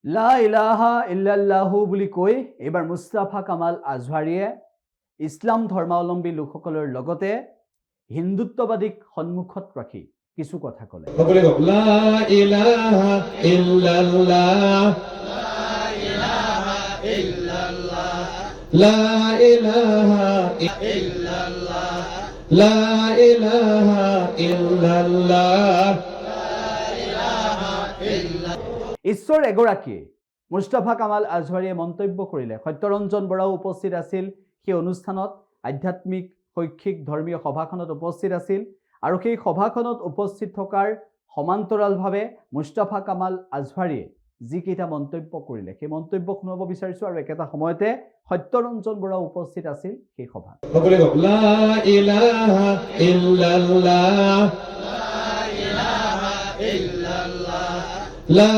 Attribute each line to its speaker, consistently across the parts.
Speaker 1: লা ইলাহা ইল্লাল্লাহু বুলি কৈ এবাৰ মুস্তাফা কামাল আজহাৰীয়ে ইছলাম ধৰ্মাৱলম্বী লোকসকলৰ লগতে হিন্দুত্ববাদীক সন্মুখত ৰাখি কিছু কথা ক'লে।
Speaker 2: সকলে কওক লা ইলাহা ইল্লাল্লাহ, লা ইলাহা ইল্লাল্লাহ, লা ইলাহা ইল্লাল্লাহ।
Speaker 1: ঈশ্বৰ এগৰাকী। মুস্তাফা কামাল আজহাৰীয়ে মন্তব্য কৰিলে। সত্যৰঞ্জন বৰাও উপস্থিত আছিল সেই অনুষ্ঠানত। আধ্যাত্মিক শৈক্ষিক ধৰ্মীয় সভাখনত উপস্থিত আছিল আৰু সেই সভাখনত উপস্থিত থকাৰ সমান্তৰালভাৱে মুস্তাফা কামাল আজহাৰীয়ে যিকেইটা মন্তব্য কৰিলে সেই মন্তব্য শুনাব বিচাৰিছোঁ। আৰু একেটা সময়তে সত্যৰঞ্জন বৰাও উপস্থিত আছিল সেই সভাত।
Speaker 2: সকলে কওক লা ইলাহা ইল্লাল্লাহ, লা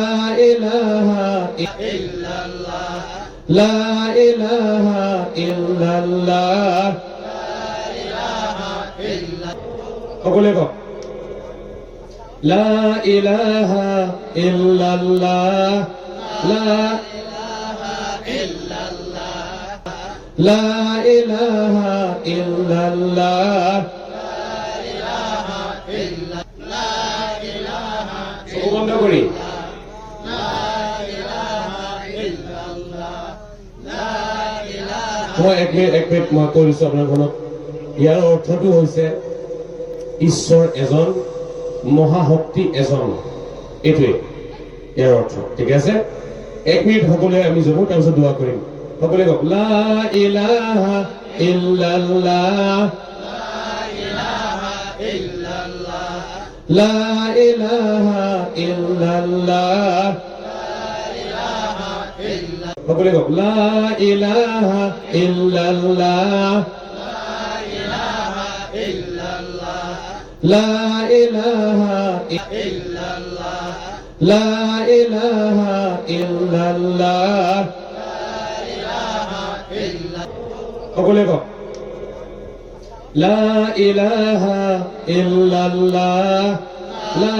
Speaker 2: ইলাহা ইল্লাল্লাহ, লা ইলাহা ইল্লাল্লাহ। সকলে কওক লা ইলাহা ইল্লাল্লাহ, লা ইলাহা ইল্লাল্লাহ। চকু বন্ধ কৰি মই এক মিনিট মই কৈ দিছোঁ আপোনালোকক। ইয়াৰ অৰ্থটো হৈছে ঈশ্বৰ এজন, মহাশক্তি এজন, এইটোৱে ইয়াৰ অৰ্থ। ঠিক আছে, এক মিনিট সকলোৱে আমি যাবো, তাৰপিছত দোৱা কৰিম। সকলোৱে কওক লা ইলাহা ইল্লাল্লাহ, লা ইলাহা ইল্লাল্লাহ। সকলোৱে কওক লা ইলাহা ইল্লাল্লাহ, লা ইলাহা ইল্লাল্লাহ, লা ইলাহা ইল্লাল্লাহ। সকলোৱে কওক লা ইলাহা ইল্লাল্লাহ, লা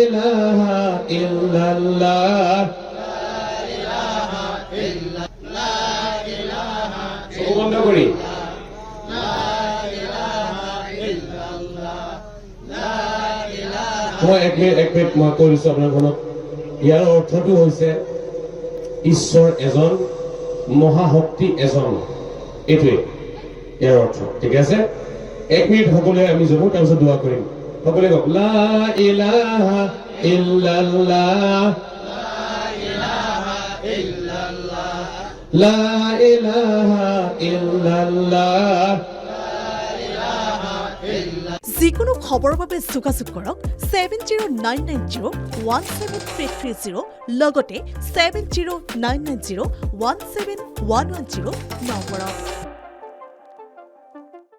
Speaker 2: ইলাহা ইল্লাল্লাহ। চকু বন্ধ কৰি মই এক মিনিট মই কৈ দিছোঁ আপোনালোকক। ইয়াৰ অৰ্থটো হৈছে ঈশ্বৰ এজন, মহাশক্তি এজন, এইটোৱে ইয়াৰ অৰ্থ। ঠিক আছে, এক মিনিট সকলোৱে আমি যাবো, তাৰপিছত দোৱা কৰিম। সকলোৱে কওক লা ইলাহা ইল্লাল্লাহ, লা ইলাহা ইল্লাল্লাহ।
Speaker 3: যিকোনো খবৰৰ বাবে যোগাযোগ কৰক 7099017330 লগতে 7099017110 নম্বৰত।